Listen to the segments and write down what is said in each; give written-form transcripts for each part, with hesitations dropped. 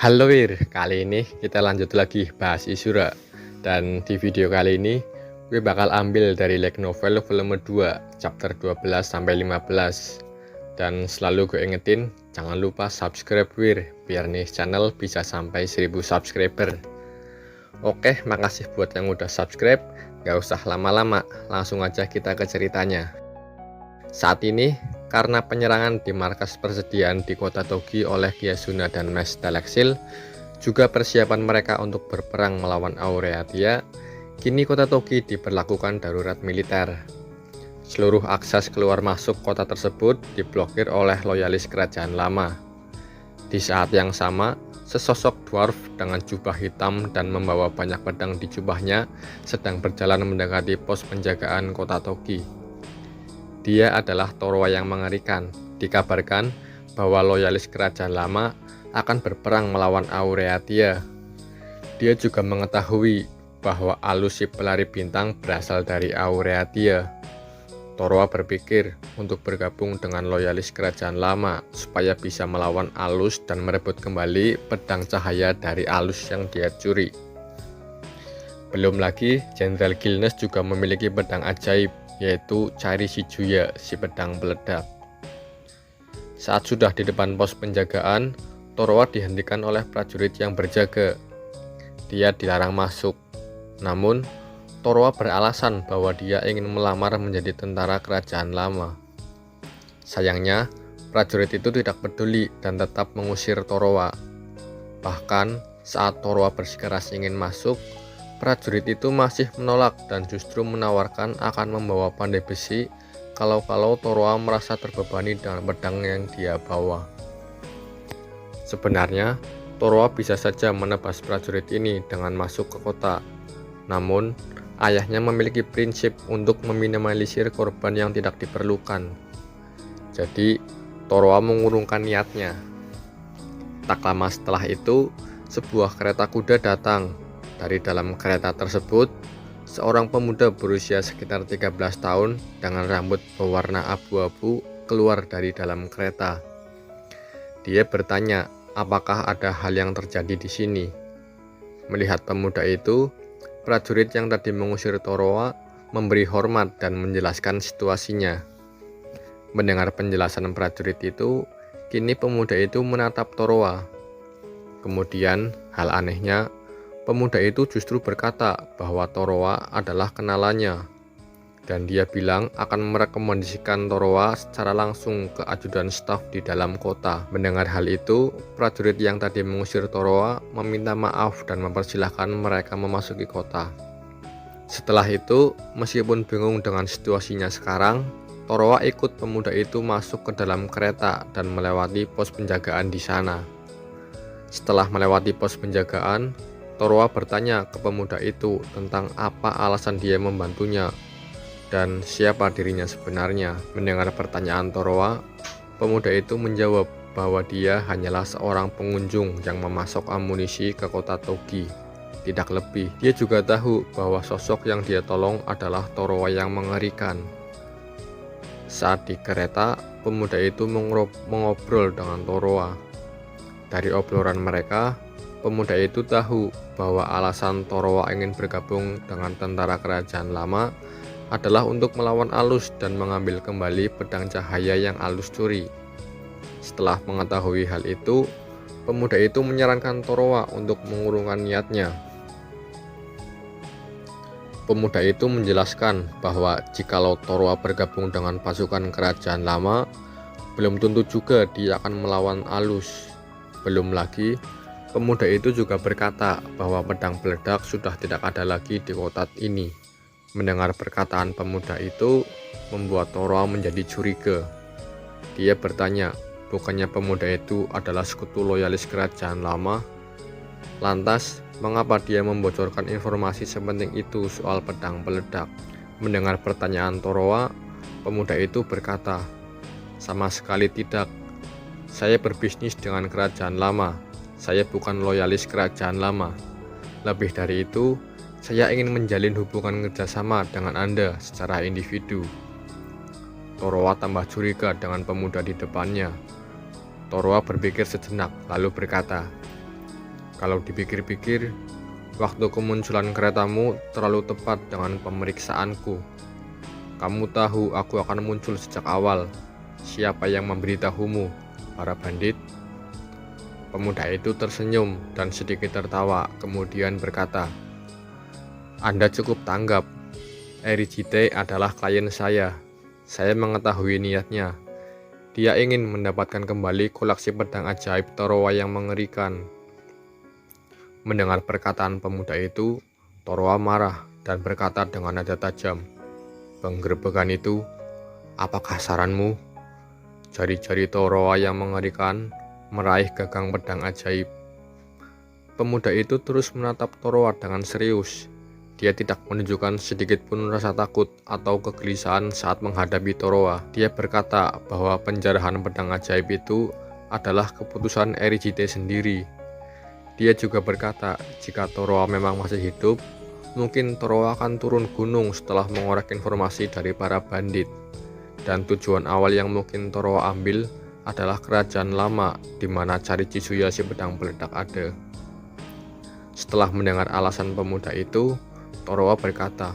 Halo Wir, kali ini kita lanjut lagi bahas Isura. Dan di video kali ini gue bakal ambil dari light novel volume 2 chapter 12 sampai 15. Dan selalu gue ingetin, jangan lupa subscribe Wir, biar nih channel bisa sampai 1000 subscriber. Oke, makasih buat yang udah subscribe. Gak usah lama-lama, langsung aja kita ke ceritanya. Saat ini, karena penyerangan di markas persediaan di kota Togi oleh Gyasuna dan Mes Daleksil, juga persiapan mereka untuk berperang melawan Aureatia, kini kota Togi diberlakukan darurat militer. Seluruh akses keluar masuk kota tersebut diblokir oleh loyalis kerajaan lama. Di saat yang sama, sesosok dwarf dengan jubah hitam dan membawa banyak pedang di jubahnya sedang berjalan mendekati pos penjagaan kota Togi. Dia adalah Torwa yang mengerikan. Dikabarkan bahwa loyalis kerajaan lama akan berperang melawan Aureatia. Dia juga mengetahui bahwa Alus si pelari bintang berasal dari Aureatia. Torwa berpikir untuk bergabung dengan loyalis kerajaan lama supaya bisa melawan Alus dan merebut kembali pedang cahaya dari Alus yang dia curi. Belum lagi, Jenderal Gilnes juga memiliki pedang ajaib, yaitu Cari Shijuya, si pedang peledak. Saat sudah di depan pos penjagaan, Torwa dihentikan oleh prajurit yang berjaga. Dia dilarang masuk. Namun, Torwa beralasan bahwa dia ingin melamar menjadi tentara kerajaan lama. Sayangnya, prajurit itu tidak peduli dan tetap mengusir Torwa. Bahkan, saat Torwa bersikeras ingin masuk, prajurit itu masih menolak dan justru menawarkan akan membawa pandai besi kalau Torwa merasa terbebani dengan pedang yang dia bawa. Sebenarnya, Torwa bisa saja menebas prajurit ini dengan masuk ke kota. Namun, ayahnya memiliki prinsip untuk meminimalisir korban yang tidak diperlukan. Jadi, Torwa mengurungkan niatnya. Tak lama setelah itu, sebuah kereta kuda datang. Dari dalam kereta tersebut, seorang pemuda berusia sekitar 13 tahun dengan rambut berwarna abu-abu keluar dari dalam kereta. Dia bertanya, apakah ada hal yang terjadi di sini? Melihat pemuda itu, prajurit yang tadi mengusir Torwa memberi hormat dan menjelaskan situasinya. Mendengar penjelasan prajurit itu, kini pemuda itu menatap Torwa. Kemudian, hal anehnya, pemuda itu justru berkata bahwa Torwa adalah kenalannya, dan dia bilang akan merekomendasikan Torwa secara langsung ke ajudan staf di dalam kota. Mendengar hal itu, prajurit yang tadi mengusir Torwa meminta maaf dan mempersilahkan mereka memasuki kota. Setelah itu, meskipun bingung dengan situasinya sekarang, Torwa ikut pemuda itu masuk ke dalam kereta dan melewati pos penjagaan di sana. Setelah melewati pos penjagaan, Torwa bertanya ke pemuda itu tentang apa alasan dia membantunya dan siapa dirinya sebenarnya. Mendengar pertanyaan Torwa, pemuda itu menjawab bahwa dia hanyalah seorang pengunjung yang memasok amunisi ke kota Togi, tidak lebih. Dia juga tahu bahwa sosok yang dia tolong adalah Torwa yang mengerikan. Saat di kereta, pemuda itu mengobrol dengan Torwa. Dari obrolan mereka, pemuda itu tahu bahwa alasan Torwa ingin bergabung dengan tentara kerajaan lama adalah untuk melawan Alus dan mengambil kembali pedang cahaya yang Alus curi. Setelah mengetahui hal itu, pemuda itu menyarankan Torwa untuk mengurungkan niatnya. Pemuda itu menjelaskan bahwa jikalau Torwa bergabung dengan pasukan kerajaan lama, belum tentu juga dia akan melawan Alus. Belum lagi, pemuda itu juga berkata bahwa pedang peledak sudah tidak ada lagi di kota ini. Mendengar perkataan pemuda itu membuat Torwa menjadi curiga. Dia bertanya, bukannya pemuda itu adalah sekutu loyalis kerajaan lama? Lantas, mengapa dia membocorkan informasi sepenting itu soal pedang peledak? Mendengar pertanyaan Torwa, pemuda itu berkata, sama sekali tidak. Saya berbisnis dengan kerajaan lama. Saya bukan loyalis kerajaan lama. Lebih dari itu, saya ingin menjalin hubungan kerjasama dengan Anda secara individu. Torwa tambah curiga dengan pemuda di depannya. Torwa berpikir sejenak, lalu berkata, Kalau dipikir-pikir, waktu kemunculan keretamu terlalu tepat dengan pemeriksaanku. Kamu tahu aku akan muncul sejak awal. Siapa yang memberitahumu? Para bandit? Pemuda itu tersenyum dan sedikit tertawa, kemudian berkata, Anda cukup tanggap. Erijite adalah klien saya. Saya mengetahui niatnya. Dia ingin mendapatkan kembali koleksi pedang ajaib Torowa yang mengerikan. Mendengar perkataan pemuda itu, Torowa marah dan berkata dengan nada tajam, "Penggerebekan itu, apakah saranmu?" Jari-jari Torowa yang mengerikan meraih gagang pedang ajaib. Pemuda itu terus menatap Torowa dengan serius. Dia tidak menunjukkan sedikit pun rasa takut atau kegelisahan saat menghadapi Torowa. Dia berkata bahwa penjarahan pedang ajaib itu adalah keputusan Erijite sendiri. Dia juga berkata, jika Torowa memang masih hidup, mungkin Torowa akan turun gunung setelah mengorek informasi dari para bandit. Dan tujuan awal yang mungkin Torowa ambil adalah kerajaan lama di mana cari Chisuya si pedang peledak ada. Setelah mendengar alasan pemuda itu, Torowa berkata,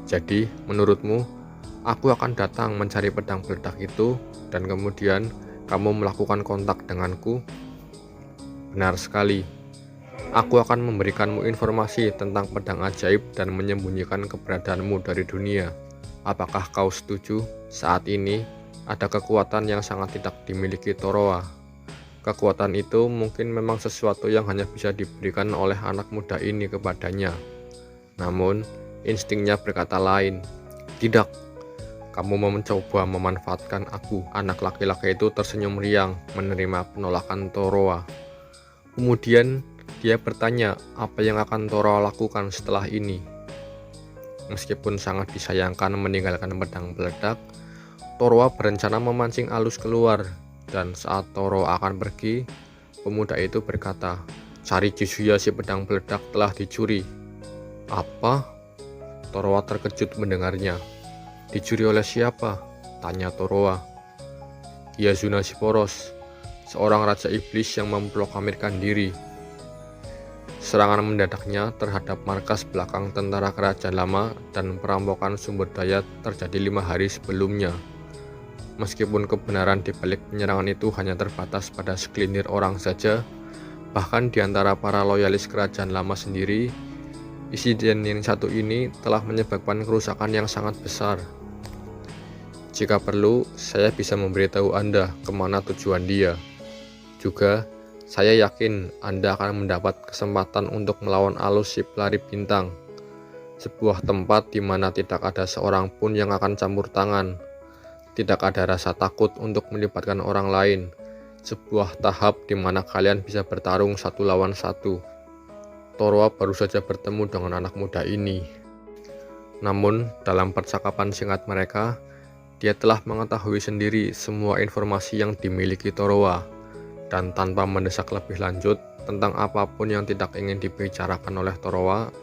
"Jadi, menurutmu, aku akan datang mencari pedang peledak itu dan kemudian kamu melakukan kontak denganku?" Benar sekali. Aku akan memberikanmu informasi tentang pedang ajaib dan menyembunyikan keberadaanmu dari dunia. Apakah kau setuju? Saat ini, ada kekuatan yang sangat tidak dimiliki Torowa. Kekuatan itu mungkin memang sesuatu yang hanya bisa diberikan oleh anak muda ini kepadanya. Namun, instingnya berkata lain. Tidak, kamu mau mencoba memanfaatkan aku. Anak laki-laki itu tersenyum riang menerima penolakan Torowa. Kemudian dia bertanya apa yang akan Torowa lakukan setelah ini. Meskipun sangat disayangkan meninggalkan pedang peledak, Torowa berencana memancing Alus keluar, dan saat Torowa akan pergi, pemuda itu berkata, "Cari Chisuya si pedang peledak telah dicuri." "Apa?" Torowa terkejut mendengarnya. "Dicuri oleh siapa?" tanya Torowa. "Hyazuna si poros, seorang raja iblis yang memproklamirkan diri." Serangan mendadaknya terhadap markas belakang tentara kerajaan lama dan perampokan sumber daya terjadi 5 hari sebelumnya. Meskipun kebenaran di balik penyerangan itu hanya terbatas pada segelintir orang saja, bahkan di antara para loyalis kerajaan lama sendiri, insiden yang satu ini telah menyebabkan kerusakan yang sangat besar. Jika perlu, saya bisa memberitahu Anda kemana tujuan dia. Juga, saya yakin Anda akan mendapat kesempatan untuk melawan Alus si pelari bintang, sebuah tempat di mana tidak ada seorang pun yang akan campur tangan, tidak ada rasa takut untuk melibatkan orang lain, sebuah tahap di mana kalian bisa bertarung satu lawan satu. Torowa baru saja bertemu dengan anak muda ini. Namun, dalam percakapan singkat mereka, dia telah mengetahui sendiri semua informasi yang dimiliki Torowa. Dan tanpa mendesak lebih lanjut tentang apapun yang tidak ingin dibicarakan oleh Torowa,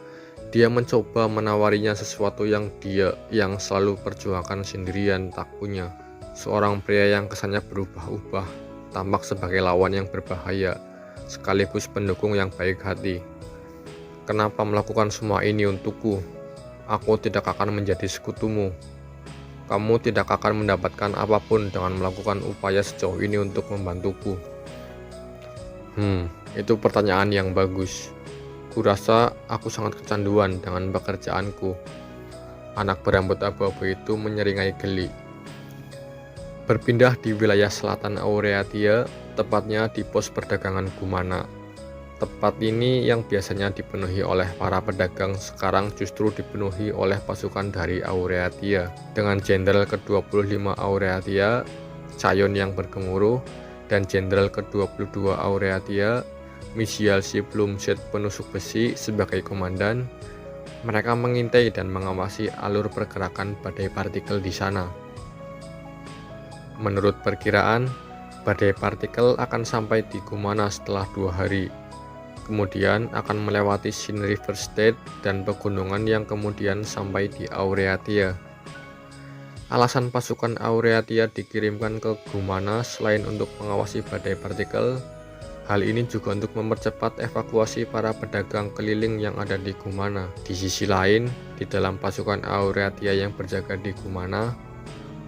dia mencoba menawarinya sesuatu yang dia yang selalu perjuangkan sendirian tak punya. Seorang pria yang kesannya berubah-ubah, tampak sebagai lawan yang berbahaya, sekaligus pendukung yang baik hati. "Kenapa melakukan semua ini untukku? Aku tidak akan menjadi sekutumu. Kamu tidak akan mendapatkan apapun dengan melakukan upaya sejauh ini untuk membantuku." Itu pertanyaan yang bagus. Kurasa aku sangat kecanduan dengan pekerjaanku. Anak berambut abu-abu itu menyeringai geli. Berpindah di wilayah selatan Aureatia, tepatnya di pos perdagangan Gumana. Tempat ini yang biasanya dipenuhi oleh para pedagang sekarang justru dipenuhi oleh pasukan dari Aureatia. Dengan Jenderal ke-25 Aureatia, Chayon yang bergemuruh, dan Jenderal ke-22 Aureatia, Michial si Plumset penusuk besi sebagai komandan. Mereka mengintai dan mengawasi alur pergerakan badai partikel di sana. Menurut perkiraan, badai partikel akan sampai di Gumana setelah 2 hari. Kemudian akan melewati Shin River State dan pegunungan yang kemudian sampai di Aureatia. Alasan pasukan Aureatia dikirimkan ke Gumana selain untuk mengawasi badai partikel Hal ini juga untuk mempercepat evakuasi para pedagang keliling yang ada di Kumana. Di sisi lain, di dalam pasukan Aureatia yang berjaga di Kumana,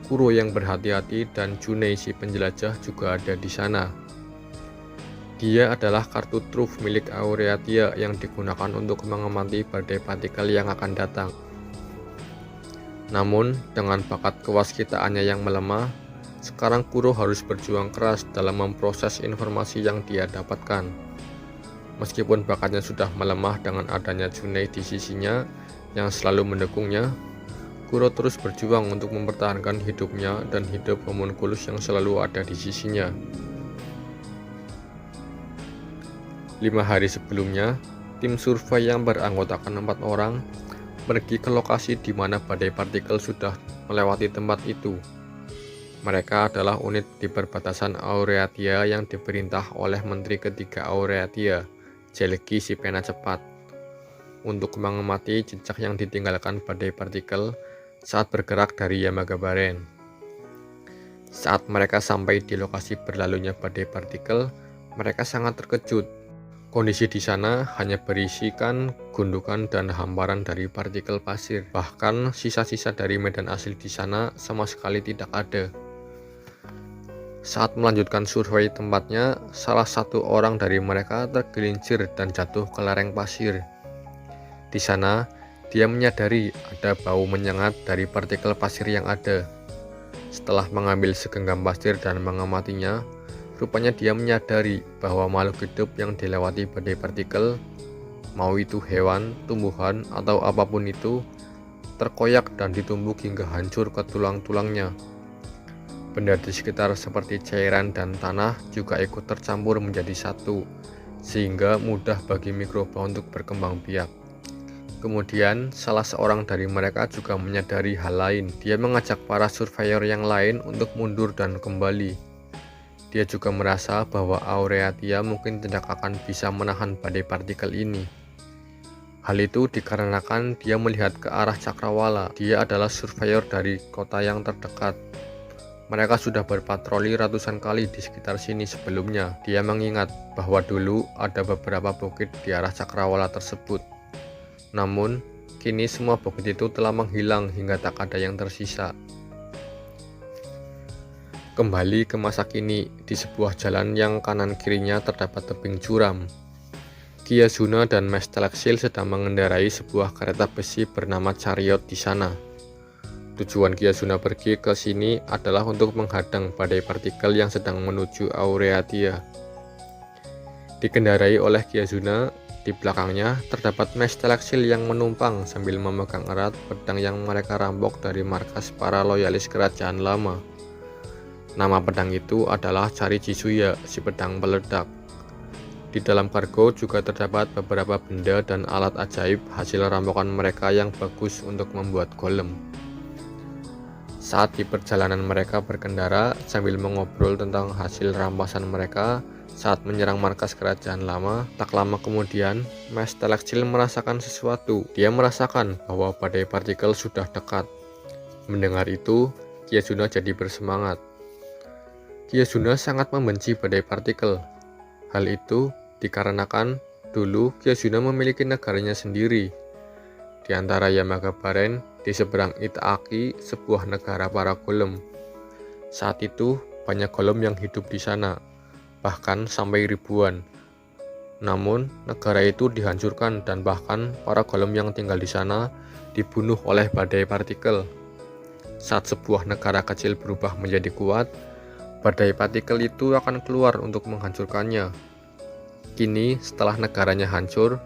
Kuro yang berhati-hati dan Junei si penjelajah juga ada di sana. Dia adalah kartu truf milik Aureatia yang digunakan untuk mengamati badai partikel yang akan datang. Namun, dengan bakat kewaskitaannya yang melemah, sekarang Kuro harus berjuang keras dalam memproses informasi yang dia dapatkan. Meskipun bakatnya sudah melemah dengan adanya Junei di sisinya yang selalu mendukungnya, Kuro terus berjuang untuk mempertahankan hidupnya dan hidup homunculus yang selalu ada di sisinya. 5 hari sebelumnya, tim survei yang beranggotakan 4 orang pergi ke lokasi di mana badai partikel sudah melewati tempat itu. Mereka adalah unit di perbatasan Aureatia yang diperintah oleh Menteri Ketiga Aureatia, Jelegi si pena cepat, untuk mengamati jejak yang ditinggalkan badai partikel saat bergerak dari Yamagabaren. Saat mereka sampai di lokasi berlalunya badai partikel, mereka sangat terkejut. Kondisi di sana hanya berisikan gundukan dan hamparan dari partikel pasir. Bahkan sisa-sisa dari medan asli di sana sama sekali tidak ada. Saat melanjutkan survei tempatnya, salah satu orang dari mereka tergelincir dan jatuh ke lereng pasir. Di sana, dia menyadari ada bau menyengat dari partikel pasir yang ada. Setelah mengambil segenggam pasir dan mengamatinya, rupanya dia menyadari bahwa makhluk hidup yang dilewati badai partikel, mau itu hewan, tumbuhan, atau apapun itu, terkoyak dan ditumbuk hingga hancur ke tulang-tulangnya. Benda di sekitar seperti cairan dan tanah juga ikut tercampur menjadi satu, sehingga mudah bagi mikroba untuk berkembang biak. Kemudian, salah seorang dari mereka juga menyadari hal lain. Dia mengajak para surveyor yang lain untuk mundur dan kembali. Dia juga merasa bahwa Aureatia mungkin tidak akan bisa menahan badai partikel ini. Hal itu dikarenakan dia melihat ke arah Cakrawala. Dia adalah surveyor dari kota yang terdekat. Mereka sudah berpatroli ratusan kali di sekitar sini sebelumnya. Dia mengingat bahwa dulu ada beberapa bukit di arah Cakrawala tersebut. Namun, kini semua bukit itu telah menghilang hingga tak ada yang tersisa. Kembali ke masa kini, di sebuah jalan yang kanan kirinya terdapat tebing curam. Kiazuna dan Mestelexil sedang mengendarai sebuah kereta besi bernama Chariot di sana. Tujuan Kiazuna pergi ke sini adalah untuk menghadang badai partikel yang sedang menuju Aureatia. Dikendarai oleh Kiazuna, di belakangnya terdapat Mestelexil yang menumpang sambil memegang erat pedang yang mereka rampok dari markas para loyalis kerajaan lama. Nama pedang itu adalah Cari Jisuya, si pedang peledak. Di dalam kargo juga terdapat beberapa benda dan alat ajaib hasil rampokan mereka yang bagus untuk membuat golem. Saat di perjalanan mereka berkendara sambil mengobrol tentang hasil rampasan mereka saat menyerang markas kerajaan lama, tak lama kemudian Mestelexil merasakan sesuatu. Dia merasakan bahwa badai partikel sudah dekat. Mendengar itu, Kiazuna jadi bersemangat. Kiazuna sangat membenci badai partikel. Hal itu dikarenakan dulu Kiazuna memiliki negaranya sendiri. Di antara Yamagabaren, di seberang Itaaki, sebuah negara para golem. Saat itu, banyak golem yang hidup di sana, bahkan sampai ribuan. Namun, negara itu dihancurkan dan bahkan para golem yang tinggal di sana dibunuh oleh badai partikel. Saat sebuah negara kecil berubah menjadi kuat, badai partikel itu akan keluar untuk menghancurkannya. Kini, setelah negaranya hancur,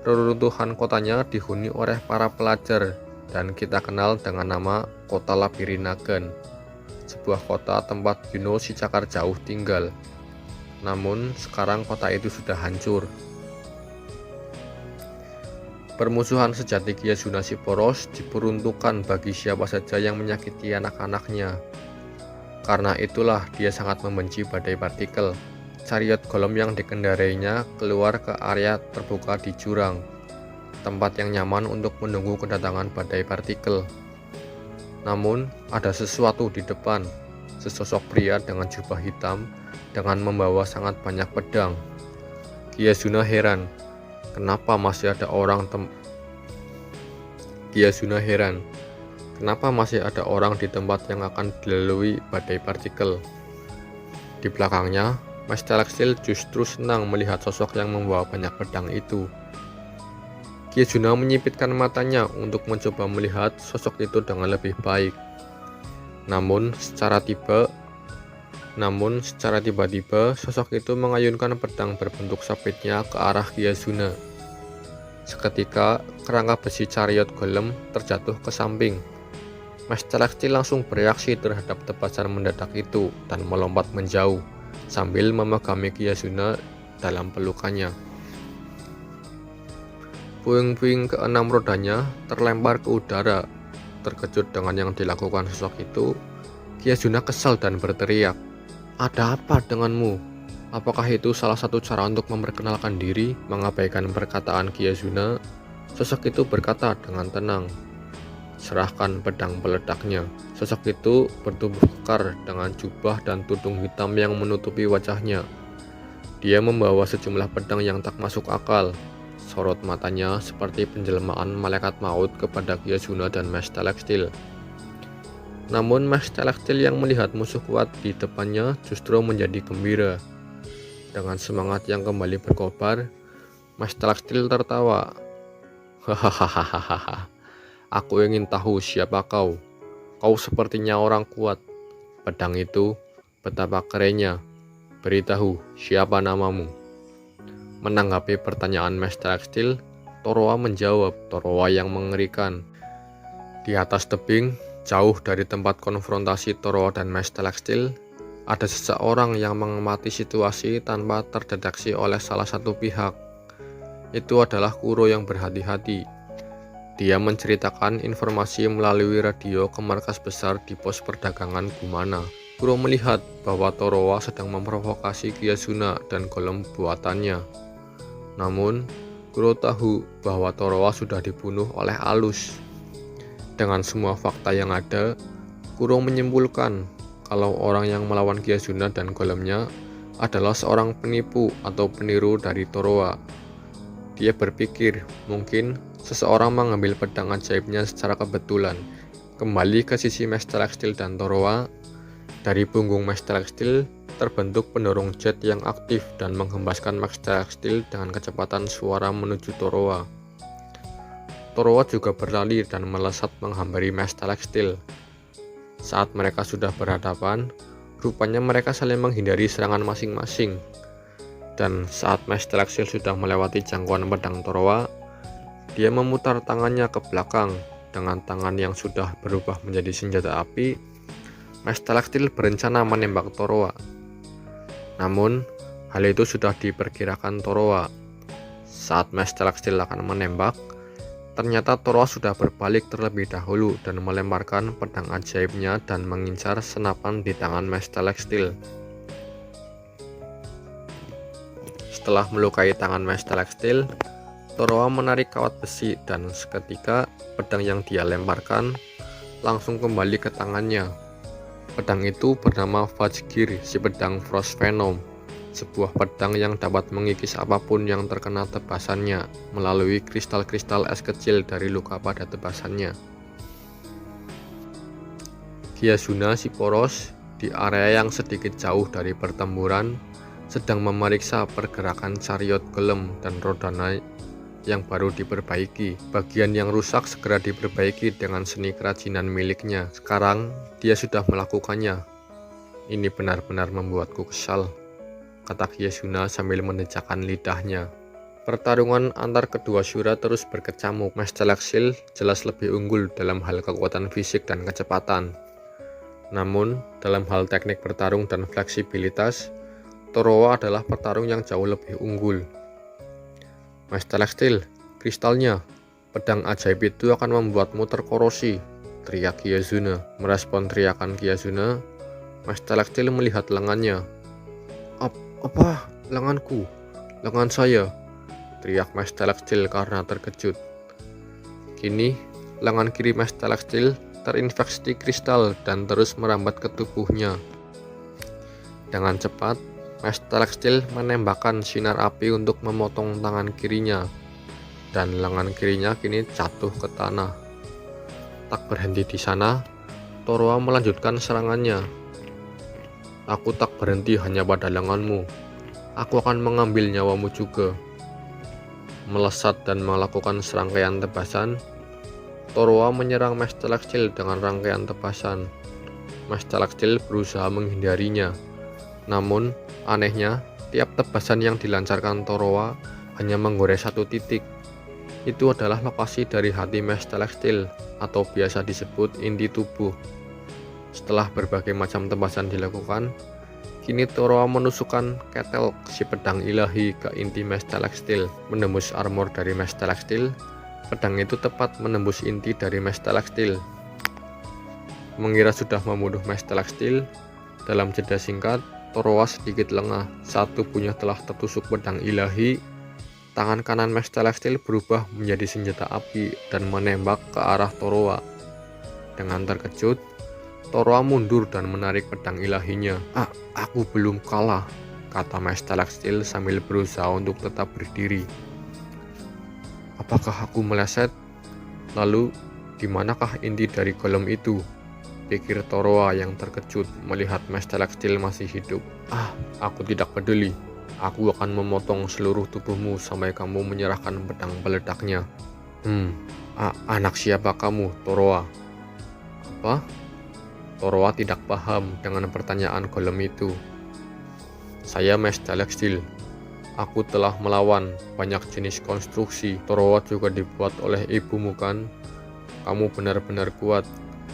reruntuhan kotanya dihuni oleh para pelajar dan kita kenal dengan nama Kota Labirinagan, sebuah kota tempat Yuno si Cakar Jauh tinggal. Namun sekarang kota itu sudah hancur. Permusuhan sejati Kiazuna si poros diperuntukkan bagi siapa saja yang menyakiti anak-anaknya. Karena itulah dia sangat membenci badai partikel. Chariot golem yang dikendarainya keluar ke area terbuka di jurang, tempat yang nyaman untuk menunggu kedatangan badai partikel. Namun, ada sesuatu di depan, sesosok pria dengan jubah hitam dengan membawa sangat banyak pedang. Kiasuna heran, kenapa masih ada orang di tempat yang akan dilalui badai partikel. Di belakangnya, Mas Celestial justru senang melihat sosok yang membawa banyak pedang itu. Kiasuna menyipitkan matanya untuk mencoba melihat sosok itu dengan lebih baik. Namun secara tiba-tiba sosok itu mengayunkan pedang berbentuk sabitnya ke arah Kiasuna. Seketika kerangka besi chariot golem terjatuh ke samping. Mas Celestial langsung bereaksi terhadap tebasan mendadak itu dan melompat menjauh sambil memegangi Kiasuna dalam pelukannya. Puing-puing keenam rodanya terlempar ke udara. Terkejut dengan yang dilakukan sosok itu, Kiasuna kesal dan berteriak, "Ada apa denganmu? Apakah itu salah satu cara untuk memperkenalkan diri?" Mengabaikan perkataan Kiasuna, sosok itu berkata dengan tenang, "Serahkan pedang peledaknya." Sosok itu bertubuh kekar dengan jubah dan tudung hitam yang menutupi wajahnya. Dia membawa sejumlah pedang yang tak masuk akal. Sorot matanya seperti penjelmaan malaikat maut kepada Kiasuna dan Mas Celestial. Namun Mas Celestial yang melihat musuh kuat di depannya justru menjadi gembira. Dengan semangat yang kembali berkobar, Mas Celestial tertawa. "Hahaha, aku ingin tahu siapa kau. Kau sepertinya orang kuat. Pedang itu, betapa kerennya. Beritahu, siapa namamu?" Menanggapi pertanyaan Mas Celestial, Torowa menjawab, Torowa yang mengerikan. Di atas tebing, jauh dari tempat konfrontasi Torowa dan Mas Celestial, ada seseorang yang mengamati situasi tanpa terdeteksi oleh salah satu pihak. Itu adalah Kuro yang berhati-hati. Dia menceritakan informasi melalui radio ke markas besar di pos perdagangan Gumana. Kuro melihat bahwa Torowa sedang memprovokasi Kiasuna dan golem buatannya. Namun, Kuro tahu bahwa Torowa sudah dibunuh oleh Alus. Dengan semua fakta yang ada, Kuro menyimpulkan kalau orang yang melawan Kiasuna dan golemnya adalah seorang penipu atau peniru dari Torowa. Dia berpikir mungkin seseorang mengambil pedang ajaibnya secara kebetulan. Kembali ke sisi Mas Celestial dan Torowa, dari punggung Mas Celestial terbentuk pendorong jet yang aktif dan menghembaskan Mas Celestial dengan kecepatan suara menuju Torowa. Torowa juga berlari dan melesat menghampiri Mas Celestial. Saat mereka sudah berhadapan, rupanya mereka saling menghindari serangan masing-masing. Dan saat Mas Celestial sudah melewati jangkauan pedang Torowa, dia memutar tangannya ke belakang. Dengan tangan yang sudah berubah menjadi senjata api, Mas Celestial berencana menembak Torowa. Namun, hal itu sudah diperkirakan Torowa. Saat Mas Celestial akan menembak, ternyata Torowa sudah berbalik terlebih dahulu dan melemparkan pedang ajaibnya dan mengincar senapan di tangan Mas Celestial. Setelah melukai tangan Mas Celestial, Torowa menarik kawat besi dan seketika pedang yang dia lemparkan langsung kembali ke tangannya. Pedang itu bernama Vajgir, si pedang Frost Venom, sebuah pedang yang dapat mengikis apapun yang terkena tebasannya melalui kristal-kristal es kecil dari luka pada tebasannya. Kiasuna si poros di area yang sedikit jauh dari pertempuran sedang memeriksa pergerakan chariot golem dan rodanya yang baru diperbaiki. Bagian yang rusak segera diperbaiki dengan seni kerajinan miliknya. Sekarang dia sudah melakukannya. "Ini benar-benar membuatku kesal," kata Kiasuna sambil mendejakkan lidahnya. Pertarungan antar kedua syura terus berkecamuk. Mas Celestial jelas lebih unggul dalam hal kekuatan fisik dan kecepatan. Namun, dalam hal teknik bertarung dan fleksibilitas, Torowa adalah petarung yang jauh lebih unggul. "Mas Celestial, kristalnya, pedang ajaib itu akan membuatmu terkorosi," teriak Kiasuna. Merespon teriakan Kiasuna, Mas Celestial melihat lengannya. Apa? Lenganku? Lengan saya?" teriak Mas Celestial karena terkejut. Kini, lengan kiri Mas Celestial terinfeksi kristal dan terus merambat ke tubuhnya. Dengan cepat, Mestelextil menembakkan sinar api untuk memotong tangan kirinya, dan lengan kirinya kini jatuh ke tanah. Tak berhenti di sana, Toroa melanjutkan serangannya. Aku tak berhenti hanya pada lenganmu. Aku akan mengambil nyawamu juga. Melesat dan melakukan serangkaian tebasan, Toroa menyerang Mestelextil dengan rangkaian tebasan. Mestelextil berusaha menghindarinya. Namun, anehnya, tiap tebasan yang dilancarkan Toroa hanya menggores satu titik. Itu adalah lokasi dari hati Mestelextil, atau biasa disebut inti tubuh. Setelah berbagai macam tebasan dilakukan, kini Toroa menusukkan ketel si pedang ilahi ke inti Mestelextil. Menembus armor dari Mestelextil, pedang itu tepat menembus inti dari Mestelextil. Mengira sudah membunuh Mestelextil, dalam jeda singkat, Toroa sedikit lengah saat tubuhnya telah tertusuk pedang ilahi. Tangan kanan Mestelextil berubah menjadi senjata api dan menembak ke arah Toroa. Dengan terkejut, Toroa mundur dan menarik pedang ilahinya. Aku belum kalah, kata Mestelextil sambil berusaha untuk tetap berdiri. Apakah aku meleset? Lalu, di manakah inti dari golem itu? Pikir Toroa yang terkejut melihat Mestelextil masih hidup. Aku tidak peduli. Aku akan memotong seluruh tubuhmu sampai kamu menyerahkan pedang peledaknya. Anak siapa kamu, Toroa? Apa? Toroa tidak paham dengan pertanyaan golem itu. Saya Mestelextil. Aku telah melawan banyak jenis konstruksi. Toroa juga dibuat oleh ibumu kan? Kamu benar-benar kuat.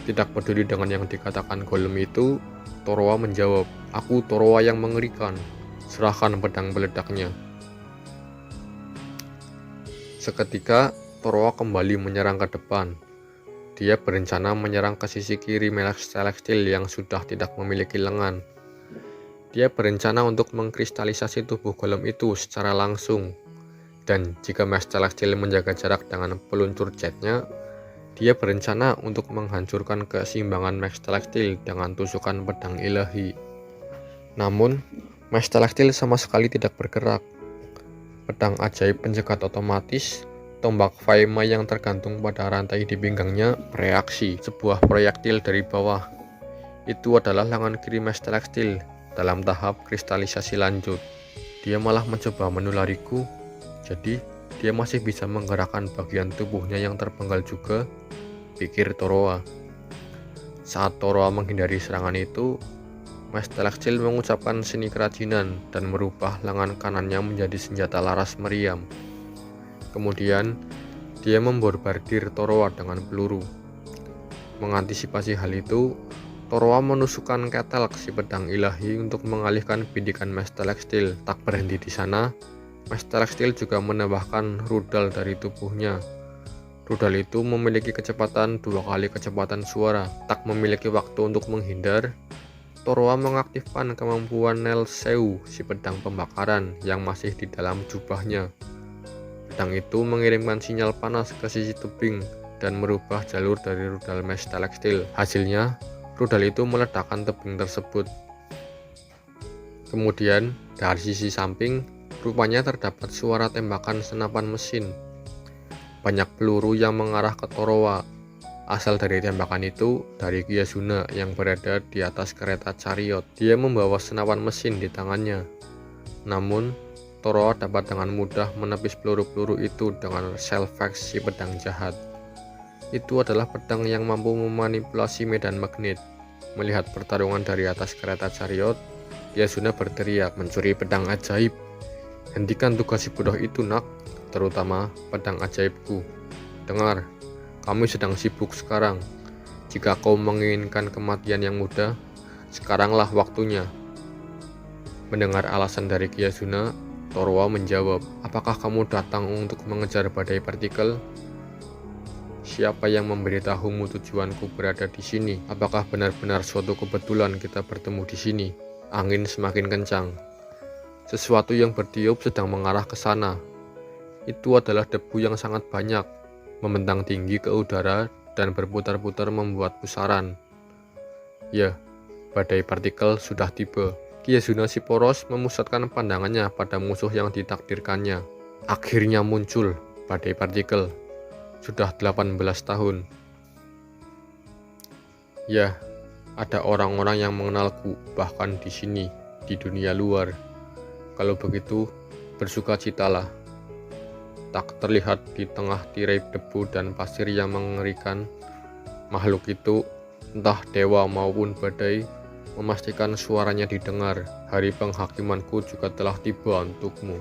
Tidak peduli dengan yang dikatakan golem itu, Toroa menjawab, aku Toroa yang mengerikan. Serahkan pedang peledaknya. Seketika, Toroa kembali menyerang ke depan. Dia berencana menyerang ke sisi kiri Mestelextil yang sudah tidak memiliki lengan. Dia berencana untuk mengkristalisasi tubuh golem itu secara langsung. Dan jika Mestelextil menjaga jarak dengan peluncur jetnya, dia berencana untuk menghancurkan keseimbangan Mestelextil dengan tusukan pedang ilahi. Namun, Mestelextil sama sekali tidak bergerak. Pedang ajaib pencegat otomatis, tombak Faima yang tergantung pada rantai di pinggangnya bereaksi. Sebuah proyektil dari bawah. Itu adalah lengan kiri Mestelextil dalam tahap kristalisasi lanjut. Dia malah mencoba menulariku, jadi dia masih bisa menggerakkan bagian tubuhnya yang terpenggal juga, pikir Toroa. Saat Toroa menghindari serangan itu, Mestelextil mengucapkan seni kerajinan dan merubah lengan kanannya menjadi senjata laras meriam. Kemudian, dia memborbardir Toroa dengan peluru. Mengantisipasi hal itu, Toroa menusukkan ketel si pedang ilahi untuk mengalihkan bidikan Mestelextil. Tak berhenti di sana, Mestelextil juga menambahkan rudal dari tubuhnya. Rudal itu memiliki kecepatan 2 kali kecepatan suara. Tak memiliki waktu untuk menghindar, Toroa mengaktifkan kemampuan Nelseu, si pedang pembakaran yang masih di dalam jubahnya. Pedang itu mengirimkan sinyal panas ke sisi tebing dan merubah jalur dari rudal Mestelextil. Hasilnya, rudal itu meledakkan tebing tersebut. Kemudian, dari sisi samping, rupanya terdapat suara tembakan senapan mesin. Banyak peluru yang mengarah ke Toroa. Asal dari tembakan itu dari Gyazuna yang berada di atas kereta chariot. Dia membawa senapan mesin di tangannya. Namun, Toroa dapat dengan mudah menepis peluru-peluru itu dengan Selvax si pedang jahat. Itu adalah pedang yang mampu memanipulasi medan magnet. Melihat pertarungan dari atas kereta chariot, Gyazuna berteriak, mencuri pedang ajaib. Hentikan tugas si bodoh itu, nak. Terutama pedang ajaibku. Dengar, kami sedang sibuk sekarang. Jika kau menginginkan kematian yang mudah, sekaranglah waktunya. Mendengar alasan dari Gyazuna, Toroa menjawab, apakah kamu datang untuk mengejar badai partikel? Siapa yang memberitahumu tujuanku berada di sini? Apakah benar-benar suatu kebetulan kita bertemu di sini? Angin semakin kencang. Sesuatu yang bertiup sedang mengarah ke sana. Itu adalah debu yang sangat banyak, membentang tinggi ke udara dan berputar-putar membuat pusaran. Ya, badai partikel sudah tiba. Ki Yasuna-Siporos memusatkan pandangannya pada musuh yang ditakdirkannya. Akhirnya muncul badai partikel. Sudah 18 tahun. Ya, ada orang-orang yang mengenalku, bahkan di sini, di dunia luar. Kalau begitu, bersukacitalah. Tak terlihat di tengah tirai debu dan pasir yang mengerikan, makhluk itu, entah dewa maupun badai, memastikan suaranya didengar. Hari penghakimanku juga telah tiba untukmu.